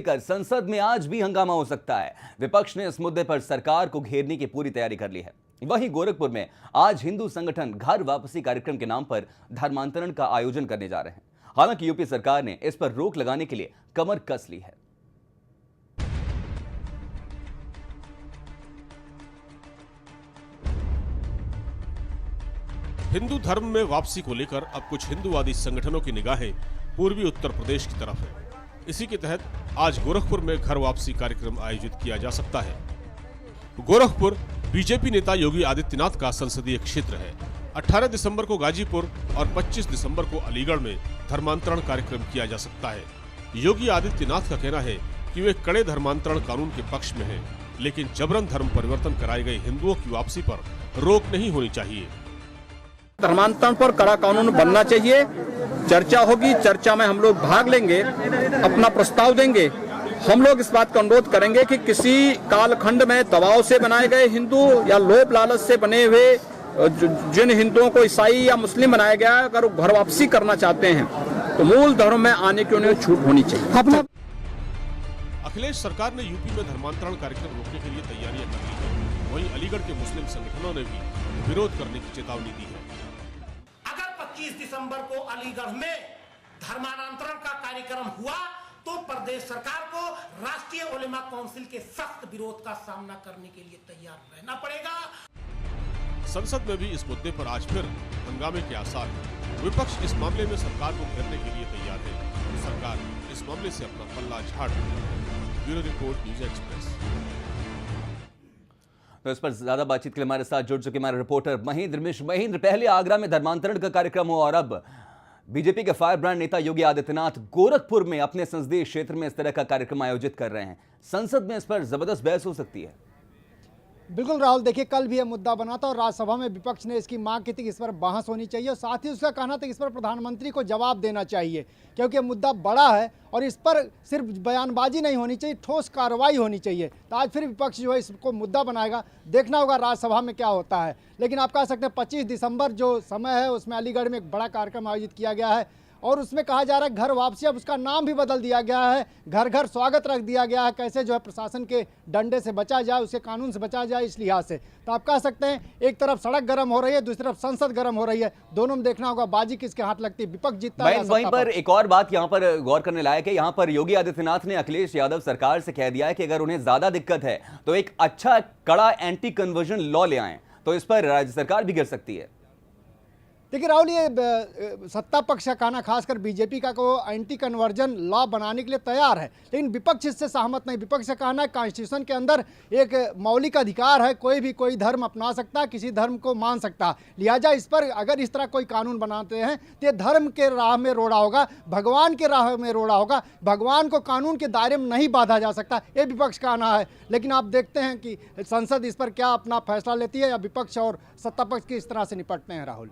लेकर संसद में आज भी हंगामा हो सकता है। विपक्ष ने इस मुद्दे पर सरकार को घेरने की पूरी तैयारी कर ली है। वहीं गोरखपुर में आज हिंदू संगठन घर वापसी कार्यक्रम के नाम पर धर्मांतरण का आयोजन करने जा रहे हैं। हालांकि यूपी सरकार ने इस पर रोक लगाने के लिए कमर कस ली है। हिंदू धर्म में वापसी को लेकर अब कुछ हिंदूवादी संगठनों की निगाहें पूर्वी उत्तर प्रदेश की तरफ है। इसी के तहत आज गोरखपुर में घर वापसी कार्यक्रम आयोजित किया जा सकता है। गोरखपुर बीजेपी नेता योगी आदित्यनाथ का संसदीय क्षेत्र है। 18 दिसंबर को गाजीपुर और 25 दिसंबर को अलीगढ़ में धर्मांतरण कार्यक्रम किया जा सकता है। योगी आदित्यनाथ का कहना है कि वे कड़े धर्मांतरण कानून के पक्ष में हैं, लेकिन जबरन धर्म परिवर्तन कराए गए हिंदुओं की वापसी पर रोक नहीं होनी चाहिए। धर्मांतरण पर कड़ा कानून बनना चाहिए। चर्चा होगी, चर्चा में हम लोग भाग लेंगे, अपना प्रस्ताव देंगे। हम लोग इस बात का अनुरोध करेंगे कि किसी कालखंड में दबाव से बनाए गए हिंदू या लोभ लालच से बने हुए जिन हिंदुओं को ईसाई या मुस्लिम बनाया गया, अगर वो घर वापसी करना चाहते हैं तो मूल धर्म में आने की उन्हें छूट होनी चाहिए। अखिलेश सरकार ने यूपी में धर्मांतरण कार्यक्रम रोकने के लिए तैयारियां कर ली है। वहीं अलीगढ़ के मुस्लिम संगठनों ने भी विरोध करने की चेतावनी दी है। 25 दिसंबर को अलीगढ़ में धर्मांतरण का कार्यक्रम हुआ तो प्रदेश सरकार को राष्ट्रीय उलेमा काउंसिल के सख्त विरोध का सामना करने के लिए तैयार रहना पड़ेगा। संसद में भी इस मुद्दे पर आज फिर हंगामे के आसार हैं। विपक्ष इस मामले में सरकार को घेरने के लिए तैयार है। सरकार इस मामले से अपना पल्ला झाड़ रही है। Bureau report, news express. तो इस पर ज्यादा बातचीत के लिए हमारे साथ जुड़ चुके हमारे रिपोर्टर महेंद्र मिश्र। महेंद्र, पहले आगरा में धर्मांतरण का कार्यक्रम हो और अब बीजेपी के फायर ब्रांड नेता योगी आदित्यनाथ गोरखपुर में अपने संसदीय क्षेत्र में इस तरह का कार्यक्रम आयोजित कर रहे हैं। संसद में इस पर जबरदस्त बहस हो सकती है। बिल्कुल राहुल, देखिए कल भी यह मुद्दा बना था और राज्यसभा में विपक्ष ने इसकी मांग की थी कि इस पर बहस होनी चाहिए और साथ ही उसका कहना था कि इस पर प्रधानमंत्री को जवाब देना चाहिए, क्योंकि मुद्दा बड़ा है और इस पर सिर्फ बयानबाजी नहीं होनी चाहिए, ठोस कार्रवाई होनी चाहिए। तो आज फिर विपक्ष जो है इसको मुद्दा बनाएगा, देखना होगा राज्यसभा में क्या होता है। लेकिन आप कह सकते हैं 25 दिसंबर जो समय है उसमें अलीगढ़ में एक बड़ा कार्यक्रम आयोजित किया गया है और उसमें कहा जा रहा है घर वापसी, अब उसका नाम भी बदल दिया गया है, घर घर स्वागत रख दिया गया है। कैसे जो है प्रशासन के डंडे से बचा जाए, उसके कानून से बचा जाए, इस लिहाज से। तो आप कह सकते हैं एक तरफ सड़क गर्म हो रही है, दूसरी तरफ संसद गर्म हो रही है। दोनों में देखना होगा बाजी किसके हाथ लगती है, विपक्ष जीतता है। वहीं पर एक और बात यहाँ पर गौर करने लायक है। यहाँ पर योगी आदित्यनाथ ने अखिलेश यादव सरकार से कह दिया है कि अगर उन्हें ज्यादा दिक्कत है तो एक अच्छा कड़ा एंटी कन्वर्जन लॉ ले आए, तो इस पर राज्य सरकार भी गिर सकती है। देखिए राहुल, ये सत्ता पक्ष का कहना, खासकर बीजेपी का, को एंटी कन्वर्जन लॉ बनाने के लिए तैयार है, लेकिन विपक्ष इससे सहमत नहीं। विपक्ष का कहना है कॉन्स्टिट्यूशन के अंदर एक मौलिक अधिकार है, कोई भी कोई धर्म अपना सकता है, किसी धर्म को मान सकता है। लिहाजा इस पर अगर इस तरह कोई कानून बनाते हैं तो ये धर्म के राह में रोड़ा होगा, भगवान के राह में रोड़ा होगा। भगवान को कानून के दायरे में नहीं बांधा जा सकता, ये विपक्ष का कहना है। लेकिन आप देखते हैं कि संसद इस पर क्या अपना फैसला लेती है या विपक्ष और सत्ता पक्ष किस तरह से निपटते हैं। राहुल,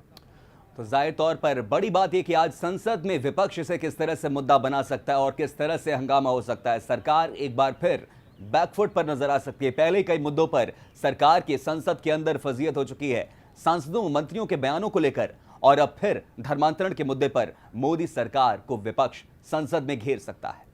तो जाहिर तौर पर बड़ी बात यह कि आज संसद में विपक्ष इसे किस तरह से मुद्दा बना सकता है और किस तरह से हंगामा हो सकता है। सरकार एक बार फिर बैकफुट पर नजर आ सकती है। पहले कई मुद्दों पर सरकार की संसद के अंदर फजीयत हो चुकी है, सांसदों मंत्रियों के बयानों को लेकर, और अब फिर धर्मांतरण के मुद्दे पर मोदी सरकार को विपक्ष संसद में घेर सकता है।